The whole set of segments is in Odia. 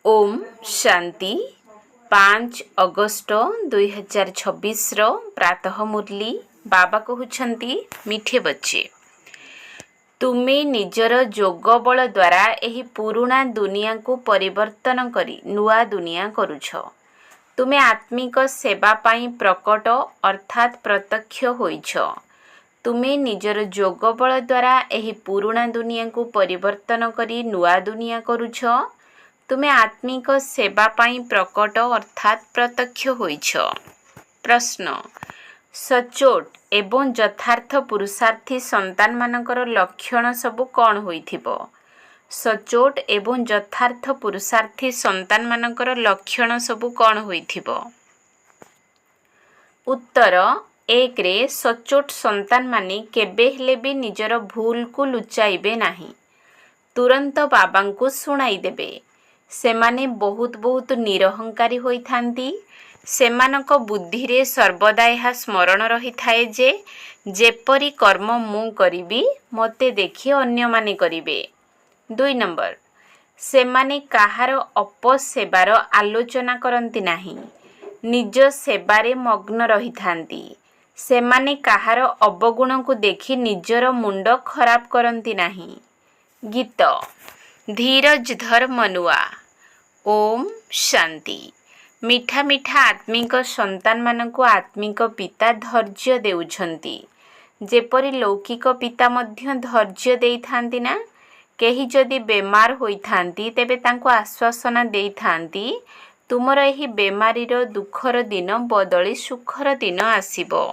ओम शांति 5 अगस्ट 2026 प्रातः मुरली बाबा कहउछंती मिठे बच्चे तुमे निजर जोग बल द्वारा एही पुराना दुनिया को परिवर्तन करी नुआ दुनिया करूछ। तुमे आत्मिक सेवा पाई प्रकट अर्थात प्रत्यक्ष होइछ। तुमे निजर जोग बल द्वारा एही पुराना दुनिया को परिवर्तन करी नुआ दुनिया करूछ। तुमे आत्मिक सेवा पाई प्रकट अर्थात प्रत्यक्ष होइछ। प्रश्न सचोट एवं यथार्थ पुरुषार्थी संतान मानकर लक्षण सबु कौन होइथिबो? सचोट एवं यथार्थ पुरुषार्थी संतान मानकर लक्षण सबु कौन होइथिबो? उत्तर एक रे सचोट संतान माने केबे हेले भी निजर भूल को लुचाइबे नाही, तुरंत बाबा को सुनाई देबे। सेमाने बहुत निरहंकारी होई थांती। सेमानक बुद्धि रे सर्वदा यह स्मरण रही थाए जे जेपरी कर्म मु करिबी मते देखि अन्य माने करिबे। 2 नंबर सेमाने काहार अपसेवार आलोचना करंती नाही, निज सेवारे मग्न रही थांती। सेमाने काहार अवगुण को देखि निजर मुंड खराब करंती नाही। गीत धीरज धर मनुआ। ओम शांति। मीठा मीठा आत्मिक संतान मानकु आत्मिक पिता धैर्य देउछंती, जेपरि लौकिक पिता मध्य धैर्य देई थांती ना। केही जदि बेमार होई थांती तेबे तांको आश्वासना देई थांती, तुमर एही बेमारीर दुखर दिन बदली सुखर दिन आसीबो।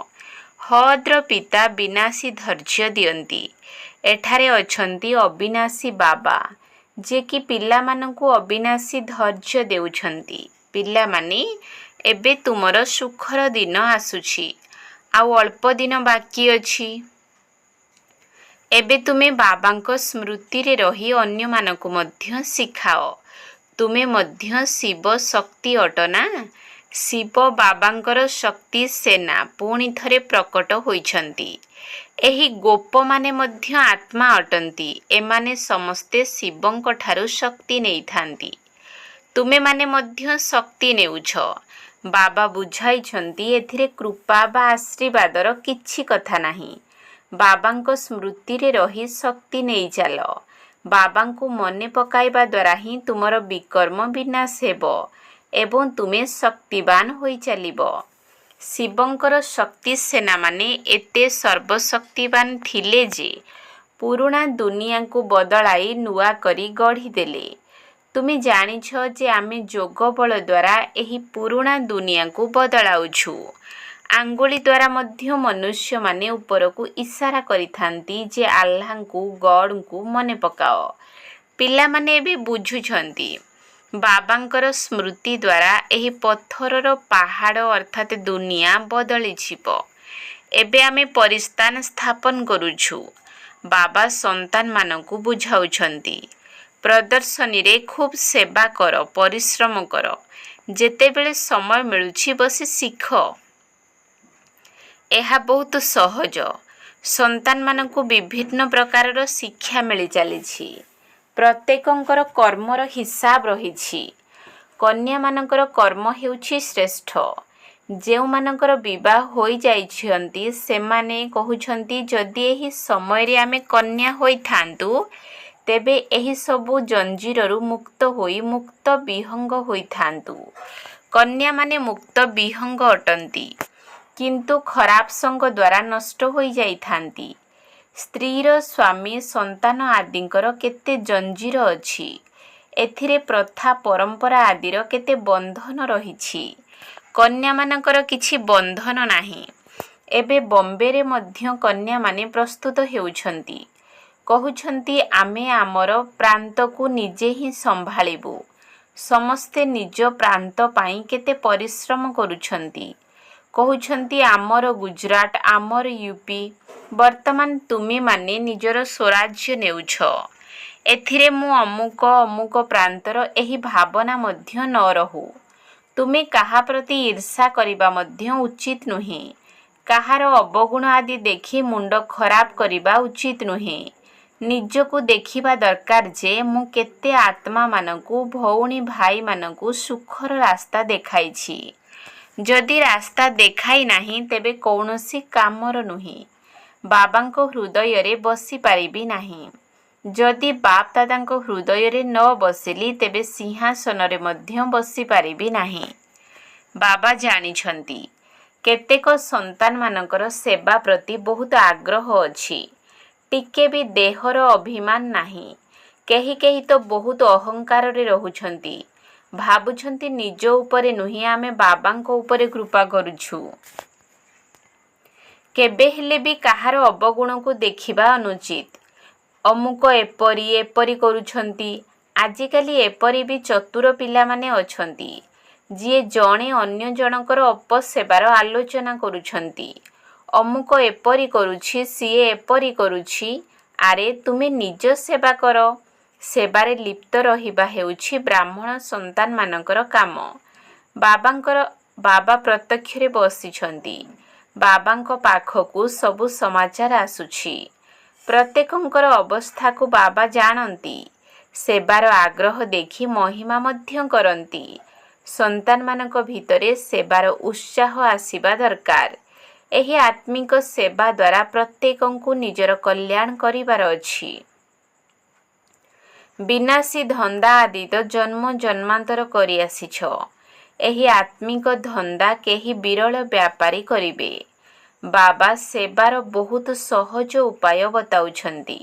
हद्र पिता विनाशी धैर्य दियंती। एठारे अछंती अविनाशी बाबा, जे कि पिला मानकु अविनाशी धैर्य देउछंती। पिला माने एबे तुमर सुखर दिन आसुछि, आउ अल्प दिन बाकी अछि। एबे तुमे बाबांक स्मृति रे रही अन्य मानकु मध्य सिखाओ। तुमे मध्य शिव शक्ति अटना। शिव बाबांकर शक्ति सेना पुणी थरे प्रकट होइछंती। एही गोप माने मध्य आत्मा अटंती। एमाने समस्ते शिवंक ठारु शक्ति नेई थांती। तुमे माने मध्य शक्ति नेउछ। बाबा बुझाइछंती एथिरे कृपा बा आशीर्वादर किछि कथा नाही। बाबांक स्मृति रे रही शक्ति नेई चाल। बाबांकु मने पकाइबा द्वारा ही तुमर विकर्म विनाश हेबो एवं तुमे शक्तिवान होई चलिबो। शिवंकर शक्ति सेना माने एते सर्वशक्तिवान थिले जे पुराना दुनिया को बदलाई नुआ करी गढ़ी देले। तुमे जानिछ जे आमे जोग बल द्वारा एही पुराना दुनिया को बदलाउछु। आंगुली द्वारा मध्य मनुष्य माने ऊपर को इशारा करी थांती जे आल्लाह को गॉड को मने पकाओ। पिला माने भी बुझुछंती बाबांकर स्मृति द्वारा एही पत्थरर पहाड़ अर्थात दुनिया बदली छिपो। एबे आमे परिस्तान स्थापन करूछु। बाबा संतान मानकु बुझाउछंती प्रदर्शनी रे खूब सेवा कर, परिश्रम कर, जेतेबेले समय मिलुछि बसी शिख। एहा बहुत सहज। संतान मानकु विभिन्न प्रकारर शिक्षा मिली चलीछि। प्रत्येकंकर कर्मर हिसाब रहिछि। कन्या मानकर कर्म हेउछि श्रेष्ठ। जेउ मानकर विवाह होई जाइछंती सेमाने कहुछंती जदि एही समय रे आमे कन्या होई थांतु तेबे एही सबु जंजीररु मुक्त होई मुक्त विहंग होई थांतु। कन्या माने मुक्त विहंग अटंती, किंतु खराब संग द्वारा नष्ट होई जाई थांती। स्त्रीर स्वामी संतान आदिंकर केते जंजीर अछि। एथिरे प्रथा परंपरा आदिर केते बंधन रहिछि। कन्या मानकर किछि बंधन नाही। एबे बॉम्बे रे मध्य कन्या माने प्रस्तुत हेउछंती, कहुछंती आमे आमर प्रांत को निजे ही संभाळिबु। समस्ते निज प्रांत पाई केते परिश्रम करूछंती। कहुछंती आमर गुजरात आमर यूपी वर्तमान तुमी माने निजर स्वराज्य नेउछ। एथिरे मु अमुक अमुक प्रांतर एही भावना मध्य न रहू। तुमे काहा प्रति ईर्षा करिबा मध्य उचित नुहे। काहार अवगुण आदि देखि मुंड खराब करिबा उचित नुहे। ନିଜକୁ ଦେଖିବା ଦରକାର ଯେ ମୁଁ କେତେ ଆତ୍ମାମାନଙ୍କୁ ଭଉଣୀ ଭାଇମାନଙ୍କୁ ସୁଖର ରାସ୍ତା ଦେଖାଇଛି। ଯଦି ରାସ୍ତା ଦେଖାଇ ନାହିଁ ତେବେ କୌଣସି କାମର ନୁହେଁ। ବାବାଙ୍କ ହୃଦୟରେ ବସିପାରିବି ନାହିଁ। ଯଦି ବାପ ଦାଦାଙ୍କ ହୃଦୟରେ ନ ବସିଲି ତେବେ ସିଂହାସନରେ ମଧ୍ୟ ବସିପାରିବି ନାହିଁ। ବାବା ଜାଣିଛନ୍ତି କେତେକ ସନ୍ତାନମାନଙ୍କର ସେବା ପ୍ରତି ବହୁତ ଆଗ୍ରହ ଅଛି। ଟିକେ ବି ଦେହର ଅଭିମାନ ନାହିଁ। କେହି କେହି ତ ବହୁତ ଅହଙ୍କାରରେ ରହୁଛନ୍ତି। ଭାବୁଛନ୍ତି ନିଜ ଉପରେ ନୁହେଁ ଆମେ ବାବାଙ୍କ ଉପରେ କୃପା କରୁଛୁ। କେବେ ହେଲେ ବି କାହାର ଅବଗୁଣକୁ ଦେଖିବା ଅନୁଚିତ। ଅମୁକ ଏପରି କରୁଛନ୍ତି। ଆଜିକାଲି ଏପରି ବି ଚତୁର ପିଲାମାନେ ଅଛନ୍ତି ଯିଏ ଜଣେ ଅନ୍ୟ ଜଣଙ୍କର ଅପସେବାର ଆଲୋଚନା କରୁଛନ୍ତି। ଅମୁକ ଏପରି କରୁଛି, ସିଏ ଏପରି କରୁଛି। ଆରେ ତୁମେ ନିଜ ସେବା କର। ସେବାରେ ଲିପ୍ତ ରହିବା ହେଉଛି ବ୍ରାହ୍ମଣ ସନ୍ତାନମାନଙ୍କର କାମ। ବାବା ପ୍ରତ୍ୟକ୍ଷରେ ବସିଛନ୍ତି। ବାବାଙ୍କ ପାଖକୁ ସବୁ ସମାଚାର ଆସୁଛି। ପ୍ରତ୍ୟେକଙ୍କର ଅବସ୍ଥାକୁ ବାବା ଜାଣନ୍ତି। ସେବାର ଆଗ୍ରହ ଦେଖି ମହିମା ମଧ୍ୟ କରନ୍ତି। ସନ୍ତାନମାନଙ୍କ ଭିତରେ ସେବାର ଉତ୍ସାହ ଆସିବା ଦରକାର। ଏହି ଆତ୍ମିକ ସେବା ଦ୍ୱାରା ପ୍ରତ୍ୟେକଙ୍କୁ ନିଜର କଲ୍ୟାଣ କରିବାର ଅଛି। ବିନାଶୀ ଧନ୍ଦା ଆଦି ତ ଜନ୍ମ ଜନ୍ମାନ୍ତର କରି ଆସିଛ। ଏହି ଆତ୍ମିକ ଧନ୍ଦା କେହି ବିରଳ ବ୍ୟାପାରୀ କରିବେ। ବାବା ସେବାର ବହୁତ ସହଜ ଉପାୟ ବତାଉଛନ୍ତି।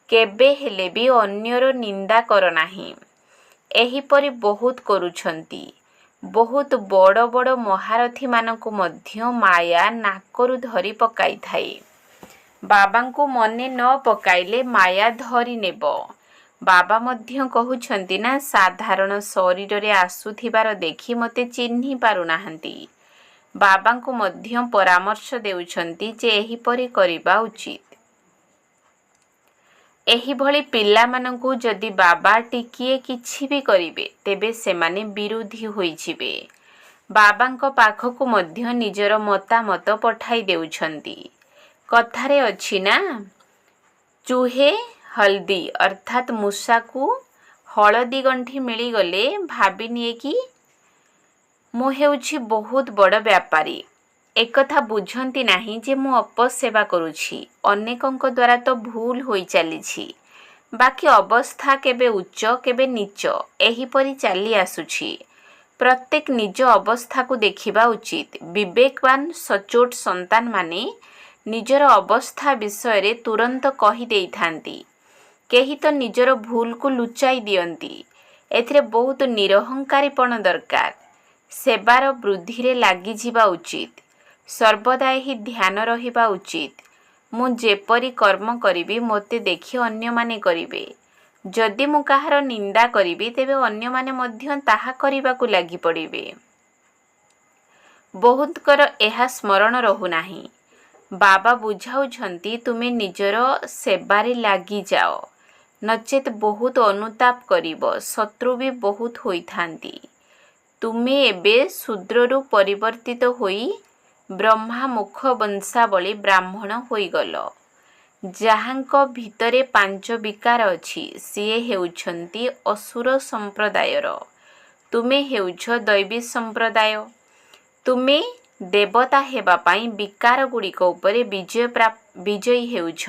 କେବେ ହେଲେ ବି ଅନ୍ୟର ନିନ୍ଦା କର ନାହିଁ। ଏହିପରି ବହୁତ କରୁଛନ୍ତି। ବହୁତ ବଡ଼ ବଡ଼ ମହାରଥୀମାନଙ୍କୁ ମଧ୍ୟ ମାୟା ନାକରୁ ଧରି ପକାଇଥାଏ। ବାବାଙ୍କୁ ମନେ ନ ପକାଇଲେ ମାୟା ଧରି ନେବ। ବାବା ମଧ୍ୟ କହୁଛନ୍ତି ନା ସାଧାରଣ ଶରୀରରେ ଆସୁଥିବାର ଦେଖି ମୋତେ ଚିହ୍ନି ପାରୁନାହାନ୍ତି। ବାବାଙ୍କୁ ମଧ୍ୟ ପରାମର୍ଶ ଦେଉଛନ୍ତି ଯେ ଏହିପରି କରିବା ଉଚିତ। ଏହିଭଳି ପିଲାମାନଙ୍କୁ ଯଦି ବାବା ଟିକିଏ କିଛି ବି କରିବେ ତେବେ ସେମାନେ ବିରୋଧୀ ହୋଇଯିବେ। ବାବାଙ୍କ ପାଖକୁ ମଧ୍ୟ ନିଜର ମତାମତ ପଠାଇ ଦେଉଛନ୍ତି। କଥାରେ ଅଛି ନା, ଚୁହେ ହଳଦୀ ଅର୍ଥାତ୍ ମୂଷାକୁ ହଳଦୀ ଗଣ୍ଠି ମିଳିଗଲେ ଭାବିନିଏ କି ମୁଁ ହେଉଛି ବହୁତ ବଡ଼ ବ୍ୟାପାରୀ। ଏକଥା ବୁଝନ୍ତି ନାହିଁ ଯେ ମୁଁ ଅପସେବା କରୁଛି। ଅନେକଙ୍କ ଦ୍ୱାରା ତ ଭୁଲ ହୋଇ ଚାଲିଛି। ବାକି ଅବସ୍ଥା କେବେ ଉଚ୍ଚ କେବେ ନୀଚ ଏହିପରି ଚାଲି ଆସୁଛି। ପ୍ରତ୍ୟେକ ନିଜ ଅବସ୍ଥାକୁ ଦେଖିବା ଉଚିତ। ବିବେକବାନ ସଚ୍ଚୋଟ ସନ୍ତାନମାନେ ନିଜର ଅବସ୍ଥା ବିଷୟରେ ତୁରନ୍ତ କହିଦେଇଥାନ୍ତି। କେହି ତ ନିଜର ଭୁଲକୁ ଲୁଚାଇ ଦିଅନ୍ତି। ଏଥିରେ ବହୁତ ନିରହଙ୍କାରୀପଣ ଦରକାର। ସେବାର ବୃଦ୍ଧିରେ ଲାଗିଯିବା ଉଚିତ। ସର୍ବଦା ଏହି ଧ୍ୟାନ ରହିବା ଉଚିତ। ମୁଁ ଯେପରି କର୍ମ କରିବି ମୋତେ ଦେଖି ଅନ୍ୟମାନେ କରିବେ। ଯଦି ମୁଁ କାହାର ନିନ୍ଦା କରିବି ତେବେ ଅନ୍ୟମାନେ ମଧ୍ୟ ତାହା କରିବାକୁ ଲାଗି ପଡ଼ିବେ। ବହୁତଙ୍କର ଏହା ସ୍ମରଣ ରହୁନାହିଁ। ବାବା ବୁଝାଉଛନ୍ତି ତୁମେ ନିଜର ସେବାରେ ଲାଗିଯାଅ। ନଚେତ୍ ବହୁତ ଅନୁତାପ କରିବ। ଶତ୍ରୁ ବି ବହୁତ ହୋଇଥାନ୍ତି। ତୁମେ ଏବେ ଶୂଦ୍ରରୁ ପରିବର୍ତ୍ତିତ ହୋଇ ବ୍ରହ୍ମା ମୁଖ ବଂଶାବଳୀ ବ୍ରାହ୍ମଣ ହୋଇଗଲ। ଯାହାଙ୍କ ଭିତରେ 5 ବିକାର ଅଛି ସିଏ ହେଉଛନ୍ତି ଅସୁର ସମ୍ପ୍ରଦାୟର। ତୁମେ ହେଉଛ ଦୈବୀ ସମ୍ପ୍ରଦାୟ। ତୁମେ ଦେବତା ହେବା ପାଇଁ ବିକାରଗୁଡ଼ିକ ଉପରେ ବିଜୟୀ ହେଉଛ।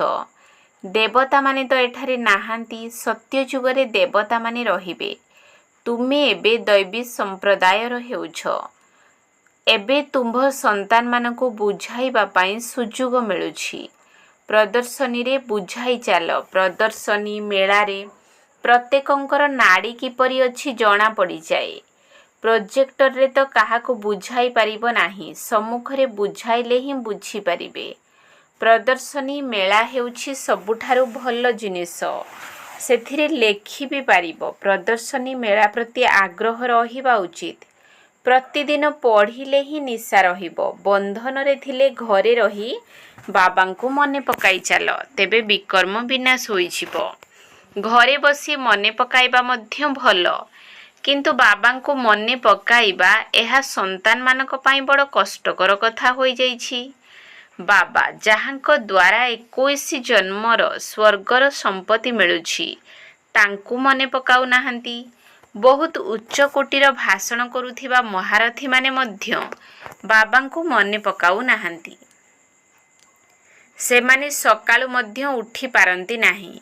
ଦେବତାମାନେ ତ ଏଠାରେ ନାହାନ୍ତି। ସତ୍ୟ ଯୁଗରେ ଦେବତାମାନେ ରହିବେ। ତୁମେ ଏବେ ଦୈବୀ ସମ୍ପ୍ରଦାୟର ହେଉଛ। ଏବେ ତୁମ୍ଭ ସନ୍ତାନମାନଙ୍କୁ ବୁଝାଇବା ପାଇଁ ସୁଯୋଗ ମିଳୁଛି। ପ୍ରଦର୍ଶନୀରେ ବୁଝାଇ ଚାଲ। ପ୍ରଦର୍ଶନୀ ମେଳାରେ ପ୍ରତ୍ୟେକଙ୍କର ନାଡ଼ି କିପରି ଅଛି ଜଣା ପଡ଼ିଯାଏ। ପ୍ରୋଜେକ୍ଟରରେ ତ କାହାକୁ ବୁଝାଇ ପାରିବ ନାହିଁ। ସମ୍ମୁଖରେ ବୁଝାଇଲେ ହିଁ ବୁଝିପାରିବେ। ପ୍ରଦର୍ଶନୀ ମେଳା ହେଉଛି ସବୁଠାରୁ ଭଲ ଜିନିଷ। ସେଥିରେ ଲେଖି ବି ପାରିବ। ପ୍ରଦର୍ଶନୀ ମେଳା ପ୍ରତି ଆଗ୍ରହ ରହିବା ଉଚିତ। ପ୍ରତିଦିନ ପଢ଼ିଲେ ହିଁ ନିଶା ରହିବ। ବନ୍ଧନରେ ଥିଲେ ଘରେ ରହି ବାବାଙ୍କୁ ମନେ ପକାଇ ଚାଲ। ତେବେ ବିକର୍ମ ବିନାଶ ହୋଇଯିବ। ଘରେ ବସି ମନେ ପକାଇବା ମଧ୍ୟ ଭଲ। କିନ୍ତୁ ବାବାଙ୍କୁ ମନେ ପକାଇବା ଏହା ସନ୍ତାନମାନଙ୍କ ପାଇଁ ବଡ଼ କଷ୍ଟକର କଥା ହୋଇଯାଇଛି। ବାବା ଯାହାଙ୍କ ଦ୍ୱାରା 21 ଜନ୍ମର ସ୍ୱର୍ଗର ସମ୍ପତ୍ତି ମିଳୁଛି ତାଙ୍କୁ ମନେ ପକାଉନାହାନ୍ତି। ବହୁତ ଉଚ୍ଚ କୋଟିର ଭାଷଣ କରୁଥିବା ମହାରଥୀମାନେ ମଧ୍ୟ ବାବାଙ୍କୁ ମନେ ପକାଉନାହାନ୍ତି। ସେମାନେ ସକାଳୁ ମଧ୍ୟ ଉଠି ପାରନ୍ତି ନାହିଁ।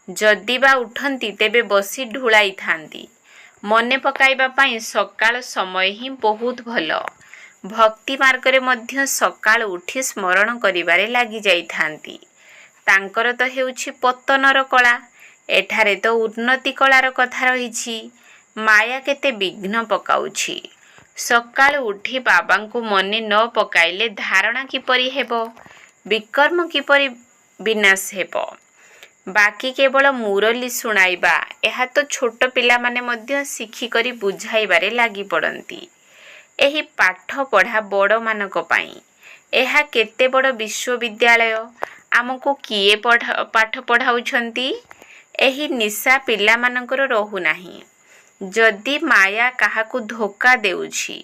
ଯଦି ବା ଉଠନ୍ତି ତେବେ ବସି ଢୁଳାଇଥାନ୍ତି। ମନେ ପକାଇବା ପାଇଁ ସକାଳ ସମୟ ହିଁ ବହୁତ ଭଲ। ଭକ୍ତି ମାର୍ଗରେ ମଧ୍ୟ ସକାଳୁ ଉଠି ସ୍ମରଣ କରିବାରେ ଲାଗିଯାଇଥାନ୍ତି। ତାଙ୍କର ତ ହେଉଛି ପତନର କଳା। ଏଠାରେ ତ ଉନ୍ନତି କଳାର କଥା ରହିଛି। ମାୟା କେତେ ବିଘ୍ନ ପକାଉଛି। ସକାଳୁ ଉଠି ବାବାଙ୍କୁ ମନେ ନ ପକାଇଲେ ଧାରଣା କିପରି ହେବ? ବିକର୍ମ କିପରି ବିନାଶ ହେବ? ବାକି କେବଳ ମୁରଲି ଶୁଣାଇବା, ଏହା ତ ଛୋଟ ପିଲାମାନେ ମଧ୍ୟ ଶିଖିକରି ବୁଝାଇବାରେ ଲାଗି ପଡ଼ନ୍ତି। ଏହି ପାଠ ପଢ଼ା ବଡ଼ମାନଙ୍କ ପାଇଁ। ଏହା କେତେ ବଡ଼ ବିଶ୍ୱବିଦ୍ୟାଳୟ। ଆମକୁ କିଏ ପାଠ ପଢ଼ାଉଛନ୍ତି? ଏହି ନିଶା ପିଲାମାନଙ୍କର ରହୁନାହିଁ। ଯଦି ମାୟା କାହାକୁ ଧୋକା ଦେଉଛି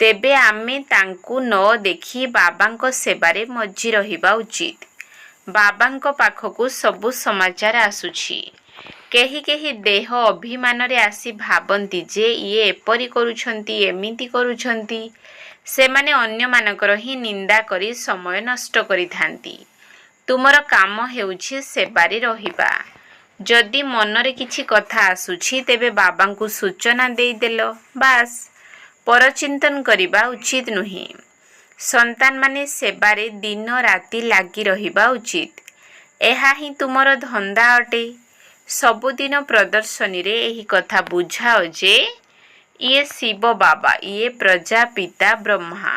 ତେବେ ଆମେ ତାଙ୍କୁ ନ ଦେଖି ବାବାଙ୍କ ସେବାରେ ମଜି ରହିବା ଉଚିତ। ବାବାଙ୍କ ପାଖକୁ ସବୁ ସମାଚାର ଆସୁଛି। କେହି କେହି ଦେହ ଅଭିମାନରେ ଆସି ଭାବନ୍ତି ଯେ ଇଏ ଏପରି କରୁଛନ୍ତି, ଏମିତି କରୁଛନ୍ତି। ସେମାନେ ଅନ୍ୟମାନଙ୍କର ହିଁ ନିନ୍ଦା କରି ସମୟ ନଷ୍ଟ କରିଥାନ୍ତି। ତୁମର କାମ ହେଉଛି ସେବାରେ ରହିବା। ଯଦି ମନରେ କିଛି କଥା ଆସୁଛି ତେବେ ବାବାଙ୍କୁ ସୂଚନା ଦେଇଦେଲ, ବାସ୍। ପରଚିନ୍ତନ କରିବା ଉଚିତ ନୁହେଁ। ସନ୍ତାନମାନେ ସେବାରେ ଦିନ ରାତି ଲାଗି ରହିବା ଉଚିତ। ଏହା ହିଁ ତୁମର ଧନ୍ଦା ଅଟେ। ସବୁଦିନ ପ୍ରଦର୍ଶନୀରେ ଏହି କଥା ବୁଝାଅ ଯେ ଇଏ ଶିବ ବାବା, ଇଏ ପ୍ରଜାପିତା ବ୍ରହ୍ମା।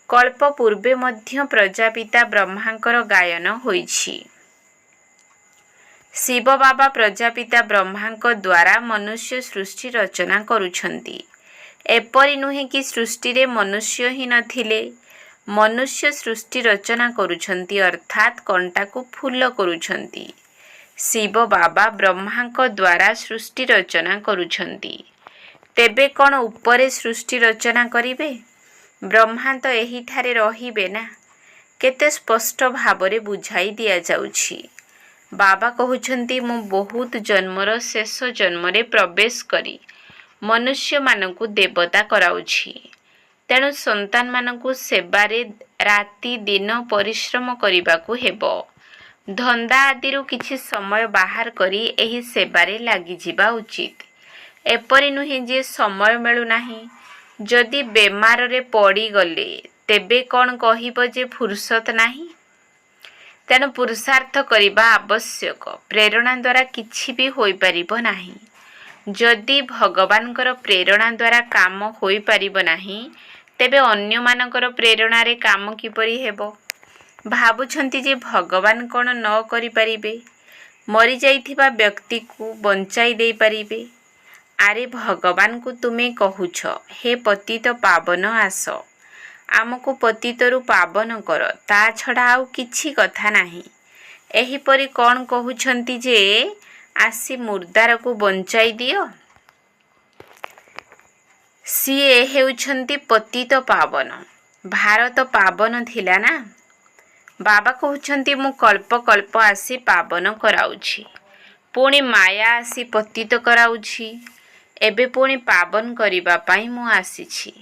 କଳ୍ପ ପୂର୍ବେ ମଧ୍ୟ ପ୍ରଜାପିତା ବ୍ରହ୍ମାଙ୍କର ଗାୟନ ହୋଇଛି। ଶିବ ବାବା ପ୍ରଜାପିତା ବ୍ରହ୍ମାଙ୍କ ଦ୍ୱାରା ମନୁଷ୍ୟ ସୃଷ୍ଟି ରଚନା କରୁଛନ୍ତି। ଏପରି ନୁହେଁ କି ସୃଷ୍ଟିରେ ମନୁଷ୍ୟ ହିଁ ନଥିଲେ। ମନୁଷ୍ୟ ସୃଷ୍ଟି ରଚନା କରୁଛନ୍ତି, ଅର୍ଥାତ୍ କଣ୍ଟାକୁ ଫୁଲ କରୁଛନ୍ତି। ଶିବ ବାବା ବ୍ରହ୍ମାଙ୍କ ଦ୍ୱାରା ସୃଷ୍ଟି ରଚନା କରୁଛନ୍ତି। ତେବେ କ'ଣ ଉପରେ ସୃଷ୍ଟି ରଚନା କରିବେ? ବ୍ରହ୍ମା ତ ଏହିଠାରେ ରହିବେ ନା। କେତେ ସ୍ପଷ୍ଟ ଭାବରେ ବୁଝାଇ ଦିଆଯାଉଛି। ବାବା କହୁଛନ୍ତି, ମୁଁ ବହୁତ ଜନ୍ମର ଶେଷ ଜନ୍ମରେ ପ୍ରବେଶ କରି ମନୁଷ୍ୟମାନଙ୍କୁ ଦେବତା କରାଉଛି। ତେଣୁ ସନ୍ତାନମାନଙ୍କୁ ସେବାରେ ରାତି ଦିନ ପରିଶ୍ରମ କରିବାକୁ ହେବ। ଧନ୍ଦା ଆଦିରୁ କିଛି ସମୟ ବାହାର କରି ଏହି ସେବାରେ ଲାଗିଯିବା ଉଚିତ। ଏପରି ନୁହେଁ ଯେ ସମୟ ମିଳୁନାହିଁ। ଯଦି ବେମାରରେ ପଡ଼ିଗଲେ ତେବେ କ'ଣ କହିବ ଯେ ଫୁର୍ସତ ନାହିଁ? ତେଣୁ ପୁରୁଷାର୍ଥ କରିବା ଆବଶ୍ୟକ। ପ୍ରେରଣା ଦ୍ୱାରା କିଛି ବି ହୋଇପାରିବ ନାହିଁ। ଯଦି ଭଗବାନଙ୍କର ପ୍ରେରଣା ଦ୍ୱାରା କାମ ହୋଇପାରିବ ନାହିଁ ତେବେ ଅନ୍ୟମାନଙ୍କର ପ୍ରେରଣାରେ କାମ କିପରି ହେବ? ଭାବୁଛନ୍ତି ଯେ ଭଗବାନ କ'ଣ ନ କରିପାରିବେ? ମରିଯାଇଥିବା ବ୍ୟକ୍ତିକୁ ବଞ୍ଚାଇ ଦେଇପାରିବେ? ଆରେ ଭଗବାନଙ୍କୁ ତୁମେ କହୁଛ, ହେ ପତିତ ପାବନ ଆସ, ଆମକୁ ପତିତରୁ ପାବନ କର, ତା ଛଡ଼ା ଆଉ କିଛି କଥା ନାହିଁ। ଏହିପରି କ'ଣ କହୁଛନ୍ତି ଯେ ଆସି ମୁର୍ଦାରକୁ ବଞ୍ଚାଇ ଦିଅ? ସିଏ ହେଉଛନ୍ତି ପତିତ ପାବନ। ଭାରତ ପାବନ ଥିଲା ନା। ବାବା କହୁଛନ୍ତି, ମୁଁ କଳ୍ପ କଳ୍ପ ଆସି ପାବନ କରାଉଛି। ପୁଣି ମାୟା ଆସି ପତିତ କରାଉଛି। ଏବେ ପୁଣି ପାବନ କରିବା ପାଇଁ ମୁଁ ଆସିଛି।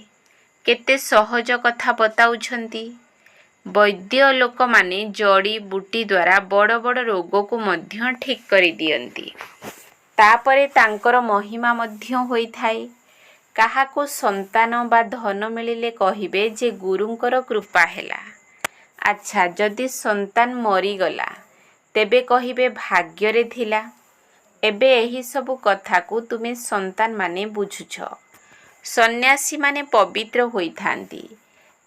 କେତେ ସହଜ କଥା ବତାଉଛନ୍ତି। ବୈଦ୍ୟ ଲୋକମାନେ ଜଡ଼ି ବୁଟି ଦ୍ୱାରା ବଡ଼ ବଡ଼ ରୋଗକୁ ମଧ୍ୟ ଠିକ୍ କରିଦିଅନ୍ତି। ତାପରେ ତାଙ୍କର ମହିମା ମଧ୍ୟ ହୋଇଥାଏ। କାହାକୁ ସନ୍ତାନ ବା ଧନ ମିଳିଲେ କହିବେ ଯେ ଗୁରୁଙ୍କର କୃପା ହେଲା। ଆଚ୍ଛା, ଯଦି ସନ୍ତାନ ମରିଗଲା ତେବେ କହିବେ ଭାଗ୍ୟରେ ଥିଲା। ଏବେ ଏହି ସବୁ କଥାକୁ ତୁମେ ସନ୍ତାନମାନେ ବୁଝୁଛ। ସନ୍ନ୍ୟାସୀମାନେ ପବିତ୍ର ହୋଇଥାନ୍ତି,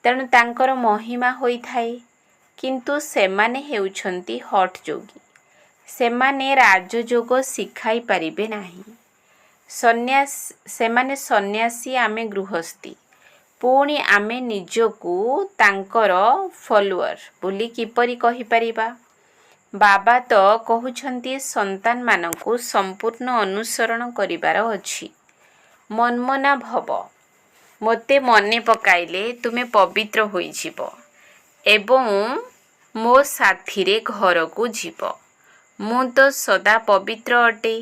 ତେଣୁ ତାଙ୍କର ମହିମା ହୋଇଥାଏ। କିନ୍ତୁ ସେମାନେ ହେଉଛନ୍ତି ହଠ୍ ଯୋଗୀ। ସେମାନେ ରାଜଯୋଗ ଶିଖାଇ ପାରିବେ ନାହିଁ। ସେମାନେ ସନ୍ନ୍ୟାସୀ, ଆମେ ଗୃହସ୍ଥୀ। ପୁଣି ଆମେ ନିଜକୁ ତାଙ୍କର ଫଲୋଅର ବୋଲି କିପରି କହିପାରିବା? ବାବା ତ କହୁଛନ୍ତି ସନ୍ତାନମାନଙ୍କୁ ସମ୍ପୂର୍ଣ୍ଣ ଅନୁସରଣ କରିବାର ଅଛି। ମନ୍ମନା ଭବ। ମୋତେ ମନେ ପକାଇଲେ ତୁମେ ପବିତ୍ର ହୋଇଯିବ ଏବଂ ମୋ ସାଥିରେ ଘରକୁ ଯିବ। ମୁଁ ତ ସଦା ପବିତ୍ର ଅଟେ।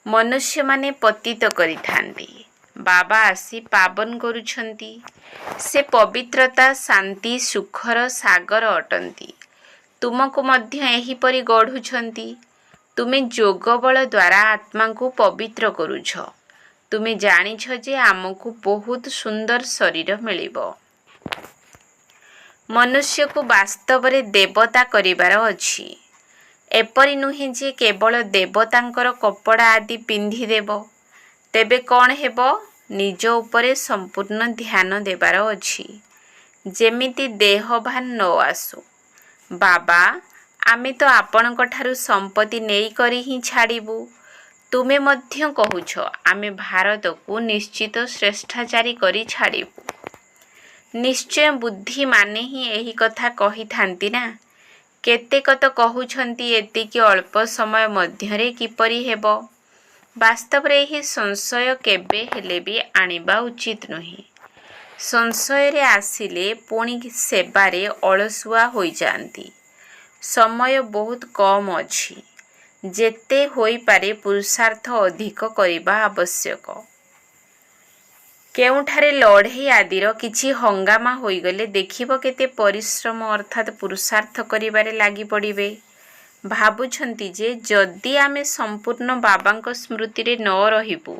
ମନୁଷ୍ୟମାନେ ପତିତ କରିଥାନ୍ତି, ବାବା ଆସି ପାବନ କରୁଛନ୍ତି। ସେ ପବିତ୍ରତା, ଶାନ୍ତି, ସୁଖର ସାଗର ଅଟନ୍ତି। ତୁମକୁ ମଧ୍ୟ ଏହିପରି ଗଢ଼ୁଛନ୍ତି। ତୁମେ ଯୋଗ ବଳ ଦ୍ୱାରା ଆତ୍ମାକୁ ପବିତ୍ର କରୁଛ। ତୁମେ ଜାଣିଛ ଯେ ଆମକୁ ବହୁତ ସୁନ୍ଦର ଶରୀର ମିଳିବ। ମନୁଷ୍ୟକୁ ବାସ୍ତବରେ ଦେବତା କରିବାର ଅଛି। ଏପରି ନୁହେଁ ଯେ କେବଳ ଦେବତାଙ୍କର କପଡ଼ା ଆଦି ପିନ୍ଧିଦେବ। ତେବେ କ'ଣ ହେବ? ନିଜ ଉପରେ ସମ୍ପୂର୍ଣ୍ଣ ଧ୍ୟାନ ଦେବାର ଅଛି, ଯେମିତି ଦେହଭାନ ନ ଆସୁ। ବାବା, ଆମେ ତ ଆପଣଙ୍କ ଠାରୁ ସମ୍ପତ୍ତି ନେଇକରି ହିଁ ଛାଡ଼ିବୁ। ତୁମେ ମଧ୍ୟ କହୁଛ ଆମେ ଭାରତକୁ ନିଶ୍ଚିତ ଶ୍ରେଷ୍ଠାଚାରୀ କରି ଛାଡ଼ିବୁ। ନିଶ୍ଚୟ ବୁଦ୍ଧିମାନେ ହିଁ ଏହି କଥା କହିଥାନ୍ତି ନା। କେତେକ ତ କହୁଛନ୍ତି ଏତିକି ଅଳ୍ପ ସମୟ ମଧ୍ୟରେ କିପରି ହେବ। ବାସ୍ତବରେ ଏହି ସଂଶୟ କେବେ ହେଲେ ବି ଆଣିବା ଉଚିତ ନୁହେଁ। ସଂଶୟରେ ଆସିଲେ ପୁଣି ସେବାରେ ଅଳସୁଆ ହୋଇଯାଆନ୍ତି। ସମୟ ବହୁତ କମ୍ ଅଛି। ଯେତେ ହୋଇପାରେ ପୁରୁଷାର୍ଥ ଅଧିକ କରିବା ଆବଶ୍ୟକ। କେଉଁଠାରେ ଲଢ଼େଇ ଆଦିର କିଛି ହଙ୍ଗାମା ହୋଇଗଲେ ଦେଖିବ କେତେ ପରିଶ୍ରମ ଅର୍ଥାତ୍ ପୁରୁଷାର୍ଥ କରିବାରେ ଲାଗି ପଡ଼ିବେ। ଭାବୁଛନ୍ତି ଯେ ଯଦି ଆମେ ସମ୍ପୂର୍ଣ୍ଣ ବାବାଙ୍କ ସ୍ମୃତିରେ ନ ରହିବୁ,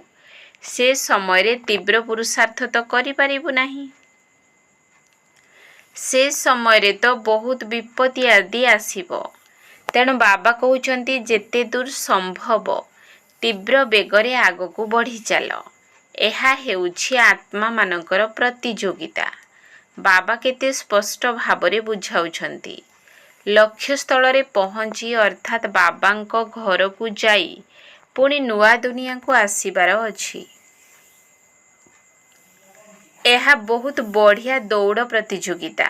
ସେ ସମୟରେ ତୀବ୍ର ପୁରୁଷାର୍ଥ ତ କରିପାରିବୁ ନାହିଁ। ସେ ସମୟରେ ତ ବହୁତ ବିପତ୍ତି ଆଦି ଆସିବ। ତେଣୁ ବାବା କହୁଛନ୍ତି ଯେତେ ଦୂର ସମ୍ଭବ ତୀବ୍ର ବେଗରେ ଆଗକୁ ବଢ଼ିଚାଲ। ଏହା ହେଉଛି ଆତ୍ମାମାନଙ୍କର ପ୍ରତିଯୋଗିତା। ବାବା କେତେ ସ୍ପଷ୍ଟ ଭାବରେ ବୁଝାଉଛନ୍ତି। ଲକ୍ଷ୍ୟସ୍ଥଳରେ ପହଞ୍ଚି ଅର୍ଥାତ୍ ବାବାଙ୍କ ଘରକୁ ଯାଇ ପୁଣି ନୂଆ ଦୁନିଆକୁ ଆସିବାର ଅଛି। ଏହା ବହୁତ ବଢ଼ିଆ ଦୌଡ଼ ପ୍ରତିଯୋଗିତା।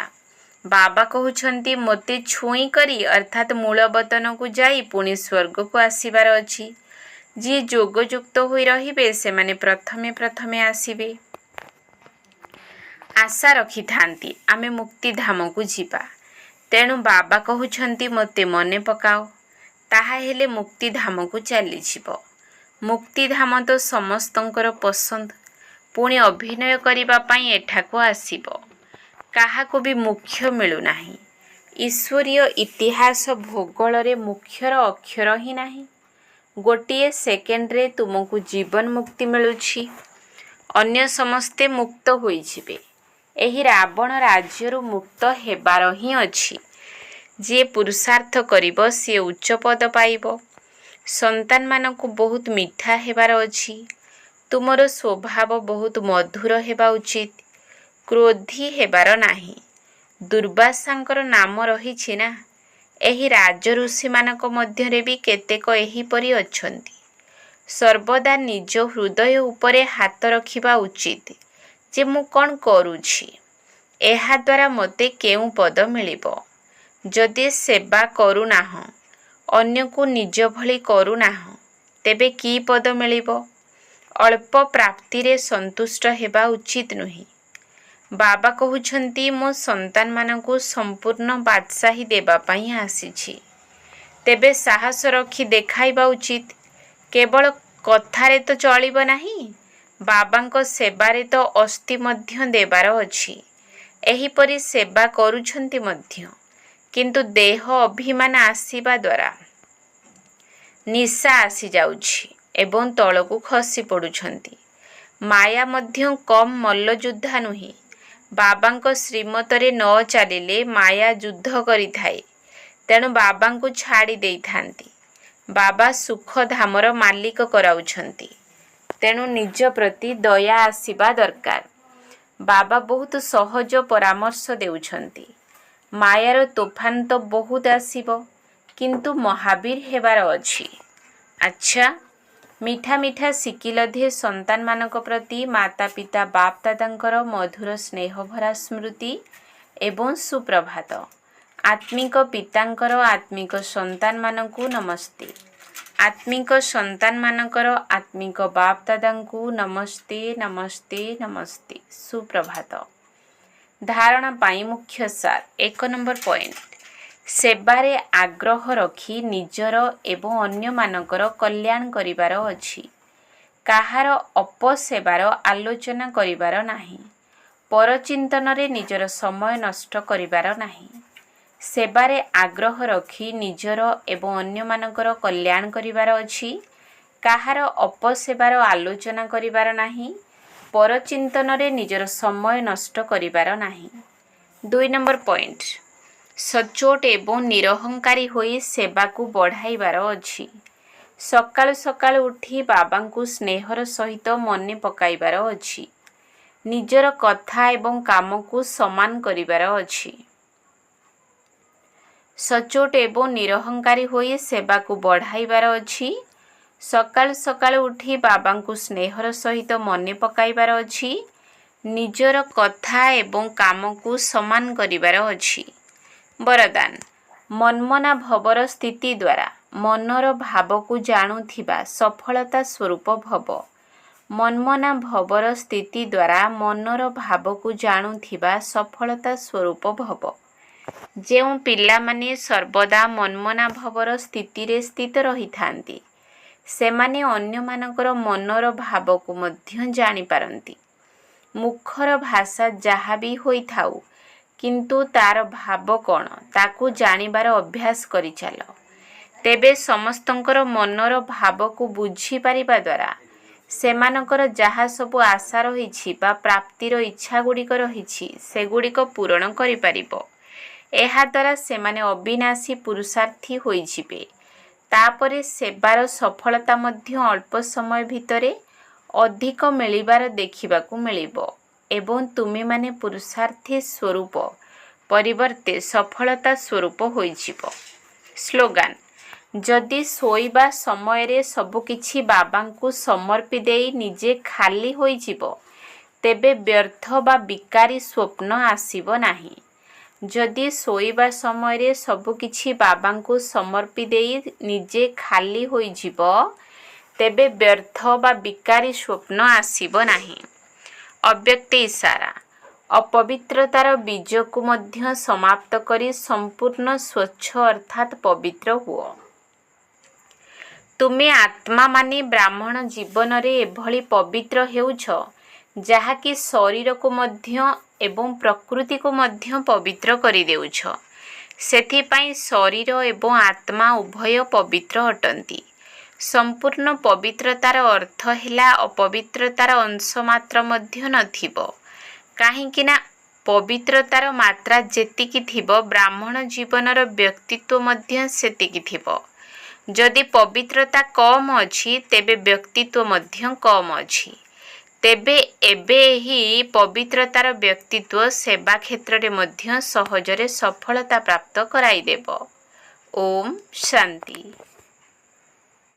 ବାବା କହୁଛନ୍ତି ମୋତେ ଛୁଇଁ କରି ଅର୍ଥାତ୍ ମୂଳବତନକୁ ଯାଇ ପୁଣି ସ୍ୱର୍ଗକୁ ଆସିବାର ଅଛି। ଯିଏ ଯୋଗଯୁକ୍ତ ହୋଇ ରହିବେ ସେମାନେ ପ୍ରଥମେ ପ୍ରଥମେ ଆସିବେ। ଆଶା ରଖିଥାନ୍ତି ଆମେ ମୁକ୍ତିଧାମକୁ ଯିବା। ତେଣୁ ବାବା କହୁଛନ୍ତି ମୋତେ ମନେ ପକାଅ। ତାହା ହେଲେ ମୁକ୍ତିଧାମକୁ ଚାଲିଯିବ। ମୁକ୍ତିଧାମ ତ ସମସ୍ତଙ୍କର ପସନ୍ଦ। ପୁଣି ଅଭିନୟ କରିବା ପାଇଁ ଏଠାକୁ ଆସିବ। କାହାକୁ ବି ମୁଖ୍ୟ ମିଳୁନାହିଁ। ଈଶ୍ୱରୀୟ ଇତିହାସ ଭୂଗୋଳରେ ମୁଖ୍ୟର ଅକ୍ଷର ହିଁ ନାହିଁ। ଗୋଟିଏ ସେକେଣ୍ଡରେ ତୁମକୁ ଜୀବନ ମୁକ୍ତି ମିଳୁଛି। ଅନ୍ୟ ସମସ୍ତେ ମୁକ୍ତ ହୋଇଯିବେ। ଏହି ରାବଣ ରାଜ୍ୟରୁ ମୁକ୍ତ ହେବାର ହିଁ ଅଛି। ଯିଏ ପୁରୁଷାର୍ଥ କରିବ ସିଏ ଉଚ୍ଚ ପଦ ପାଇବ। ସନ୍ତାନମାନଙ୍କୁ ବହୁତ ମିଠା ହେବାର ଅଛି। ତୁମର ସ୍ୱଭାବ ବହୁତ ମଧୁର ହେବା ଉଚିତ। କ୍ରୋଧୀ ହେବାର ନାହିଁ। ଦୁର୍ବାସାଙ୍କର ନାମ ରହିଛି ନା। ଏହି ରାଜଋଷିମାନଙ୍କ ମଧ୍ୟରେ ବି କେତେକ ଏହିପରି ଅଛନ୍ତି। ସର୍ବଦା ନିଜ ହୃଦୟ ଉପରେ ହାତ ରଖିବା ଉଚିତ ଯେ ମୁଁ କ'ଣ କରୁଛି, ଏହାଦ୍ୱାରା ମୋତେ କେଉଁ ପଦ ମିଳିବ। ଯଦି ସେବା କରୁନାହଁ, ଅନ୍ୟକୁ ନିଜ ଭଳି କରୁନାହଁ, ତେବେ କି ପଦ ମିଳିବ? ଅଳ୍ପ ପ୍ରାପ୍ତିରେ ସନ୍ତୁଷ୍ଟ ହେବା ଉଚିତ ନୁହେଁ। ବାବା କହୁଛନ୍ତି ମୁଁ ସନ୍ତାନମାନଙ୍କୁ ସମ୍ପୂର୍ଣ୍ଣ ବାଦଶାହୀ ଦେବା ପାଇଁ ଆସିଛି। ତେବେ ସାହସ ରଖି ଦେଖାଇବା ଉଚିତ। କେବଳ କଥାରେ ତ ଚଳିବ ନାହିଁ। ବାବାଙ୍କ ସେବାରେ ତ ଅସ୍ଥି ମଧ୍ୟ ଦେବାର ଅଛି। ଏହିପରି ସେବା କରୁଛନ୍ତି ମଧ୍ୟ। କିନ୍ତୁ ଦେହ ଅଭିମାନ ଆସିବା ଦ୍ୱାରା ନିଶା ଆସିଯାଉଛି ଏବଂ ତଳକୁ ଖସି ପଡ଼ୁଛନ୍ତି। ମାୟା ମଧ୍ୟ କମ୍ ମଲ୍ଲଯୋଦ୍ଧା ନୁହେଁ। ବାବାଙ୍କ ଶ୍ରୀମତରେ ନ ଚାଲିଲେ ମାୟା ଯୁଦ୍ଧ କରିଥାଏ। ତେଣୁ ବାବାଙ୍କୁ ଛାଡ଼ି ଦେଇଥାନ୍ତି। ବାବା ସୁଖଧାମର ମାଲିକ କରାଉଛନ୍ତି। ତେଣୁ ନିଜ ପ୍ରତି ଦୟା ଆସିବା ଦରକାର। ବାବା ବହୁତ ସହଜ ପରାମର୍ଶ ଦେଉଛନ୍ତି। ମାୟାର ତୋଫାନ ତ ବହୁତ ଆସିବ, କିନ୍ତୁ ମହାବୀର ହେବାର ଅଛି। ଆଚ୍ଛା, ମିଠା ମିଠା ଶିକିଲ ଦିଏ ସନ୍ତାନମାନଙ୍କ ପ୍ରତି ମାତା ପିତା ବାପ ଦାଦାଙ୍କର ମଧୁର ସ୍ନେହଭରା ସ୍ମୃତି ଏବଂ ସୁପ୍ରଭାତ। ଆତ୍ମିକ ପିତାଙ୍କର ଆତ୍ମିକ ସନ୍ତାନମାନଙ୍କୁ ନମସ୍ତେ। ଆତ୍ମିକ ସନ୍ତାନମାନଙ୍କର ଆତ୍ମିକ ବାପ ଦାଦାଙ୍କୁ ନମସ୍ତେ ନମସ୍ତେ ନମସ୍ତେ। ସୁପ୍ରଭାତ। ଧାରଣା ପାଇଁ ମୁଖ୍ୟ ସାର। 1 ନମ୍ବର ପଏଣ୍ଟ। ସେବାରେ ଆଗ୍ରହ ରଖି ନିଜର ଏବଂ ଅନ୍ୟମାନଙ୍କର କଲ୍ୟାଣ କରିବାର ଅଛି। କାହାର ଅପସେବାର ଆଲୋଚନା କରିବାର ନାହିଁ। ପରଚିନ୍ତନରେ ନିଜର ସମୟ ନଷ୍ଟ କରିବାର ନାହିଁ। ସେବାରେ ଆଗ୍ରହ ରଖି ନିଜର ଏବଂ ଅନ୍ୟମାନଙ୍କର କଲ୍ୟାଣ କରିବାର ଅଛି। କାହାର ଅପସେବାର ଆଲୋଚନା କରିବାର ନାହିଁ। ପରଚିନ୍ତନରେ ନିଜର ସମୟ ନଷ୍ଟ କରିବାର ନାହିଁ। 2 ନମ୍ବର ପଏଣ୍ଟ, ସଚ୍ଚୋଟ ଏବଂ ନିରହଙ୍କାରୀ ହୋଇ ସେବାକୁ ବଢ଼ାଇବାର ଅଛି। ସକାଳୁ ସକାଳୁ ଉଠି ବାବାଙ୍କୁ ସ୍ନେହର ସହିତ ମନେ ପକାଇବାର ଅଛି। ନିଜର କଥା ଏବଂ କାମକୁ ସମାନ କରିବାର ଅଛି। ସଚ୍ଚୋଟ ଏବଂ ନିରହଙ୍କାରୀ ହୋଇ ସେବାକୁ ବଢ଼ାଇବାର ଅଛି। ସକାଳୁ ସକାଳୁ ଉଠି ବାବାଙ୍କୁ ସ୍ନେହର ସହିତ ମନେ ପକାଇବାର ଅଛି। ନିଜର କଥା ଏବଂ କାମକୁ ସମାନ କରିବାର ଅଛି। ବରଦାନ, ମନ୍ମନା ଭବର ସ୍ଥିତି ଦ୍ୱାରା ମନର ଭାବକୁ ଜାଣୁଥିବା ସଫଳତା ସ୍ୱରୂପ ଭବ। ମନ୍ମନା ଭବର ସ୍ଥିତି ଦ୍ୱାରା ମନର ଭାବକୁ ଜାଣୁଥିବା ସଫଳତା ସ୍ୱରୂପ ଭବ। ଯେଉଁ ପିଲାମାନେ ସର୍ବଦା ମନ୍ମନା ଭବର ସ୍ଥିତିରେ ସ୍ଥିତ ରହିଥାନ୍ତି, ସେମାନେ ଅନ୍ୟମାନଙ୍କର ମନର ଭାବକୁ ମଧ୍ୟ ଜାଣିପାରନ୍ତି। ମୁଖର ଭାଷା ଯାହା ବି ହୋଇଥାଉ, କିନ୍ତୁ ତାର ଭାବ କ'ଣ ତାକୁ ଜାଣିବାର ଅଭ୍ୟାସ କରିଚାଲ। ତେବେ ସମସ୍ତଙ୍କର ମନର ଭାବକୁ ବୁଝିପାରିବା ଦ୍ୱାରା ସେମାନଙ୍କର ଯାହା ସବୁ ଆଶା ରହିଛି ବା ପ୍ରାପ୍ତିର ଇଚ୍ଛାଗୁଡ଼ିକ ରହିଛି, ସେଗୁଡ଼ିକ ପୂରଣ କରିପାରିବ। ଏହାଦ୍ୱାରା ସେମାନେ ଅବିନାଶୀ ପୁରୁଷାର୍ଥୀ ହୋଇଯିବେ। ତାପରେ ସେବାର ସଫଳତା ମଧ୍ୟ ଅଳ୍ପ ସମୟ ଭିତରେ ଅଧିକ ମିଳିବାର ଦେଖିବାକୁ ମିଳିବ ଏବଂ ତୁମେମାନେ ପୁରୁଷାର୍ଥୀ ସ୍ୱରୂପ ପରିବର୍ତ୍ତେ ସଫଳତା ସ୍ୱରୂପ ହୋଇଯିବ। ସ୍ଲୋଗାନ, ଯଦି ଶୋଇବା ସମୟରେ ସବୁକିଛି ବାବାଙ୍କୁ ସମର୍ପି ଦେଇ ନିଜେ ଖାଲି ହୋଇଯିବ, ତେବେ ବ୍ୟର୍ଥ ବା ବିକାରୀ ସ୍ୱପ୍ନ ଆସିବ ନାହିଁ। ଯଦି ଶୋଇବା ସମୟରେ ସବୁକିଛି ବାବାଙ୍କୁ ସମର୍ପି ଦେଇ ନିଜେ ଖାଲି ହୋଇଯିବ, ତେବେ ବ୍ୟର୍ଥ ବା ବିକାରୀ ସ୍ୱପ୍ନ ଆସିବ ନାହିଁ। ଅବ୍ୟକ୍ତ ଇସାରା, ଅପବିତ୍ରତାର ବୀଜକୁ ମଧ୍ୟ ସମାପ୍ତ କରି ସମ୍ପୂର୍ଣ୍ଣ ସ୍ୱଚ୍ଛ ଅର୍ଥାତ୍ ପବିତ୍ର ହୁଅ। ତୁମେ ଆତ୍ମାମାନେ ବ୍ରାହ୍ମଣ ଜୀବନରେ ଏଭଳି ପବିତ୍ର ହେଉଛ, ଯାହାକି ଶରୀରକୁ ମଧ୍ୟ ଏବଂ ପ୍ରକୃତିକୁ ମଧ୍ୟ ପବିତ୍ର କରିଦେଉଛ। ସେଥିପାଇଁ ଶରୀର ଏବଂ ଆତ୍ମା ଉଭୟ ପବିତ୍ର ଅଟନ୍ତି। ସମ୍ପୂର୍ଣ୍ଣ ପବିତ୍ରତାର ଅର୍ଥ ହେଲା ଅପବିତ୍ରତାର ଅଂଶ ମାତ୍ର ମଧ୍ୟ ନଥିବ। କାହିଁକି ନା ପବିତ୍ରତାର ମାତ୍ରା ଯେତିକି ଥିବ, ବ୍ରାହ୍ମଣ ଜୀବନର ବ୍ୟକ୍ତିତ୍ୱ ମଧ୍ୟ ସେତିକି ଥିବ। ଯଦି ପବିତ୍ରତା କମ୍ ଅଛି, ତେବେ ବ୍ୟକ୍ତିତ୍ୱ ମଧ୍ୟ କମ୍ ଅଛି। ତେବେ ଏବେ ଏହି ପବିତ୍ରତାର ବ୍ୟକ୍ତିତ୍ୱ ସେବା କ୍ଷେତ୍ରରେ ମଧ୍ୟ ସହଜରେ ସଫଳତା ପ୍ରାପ୍ତ କରାଇଦେବ। ଓମ୍ ଶାନ୍ତି।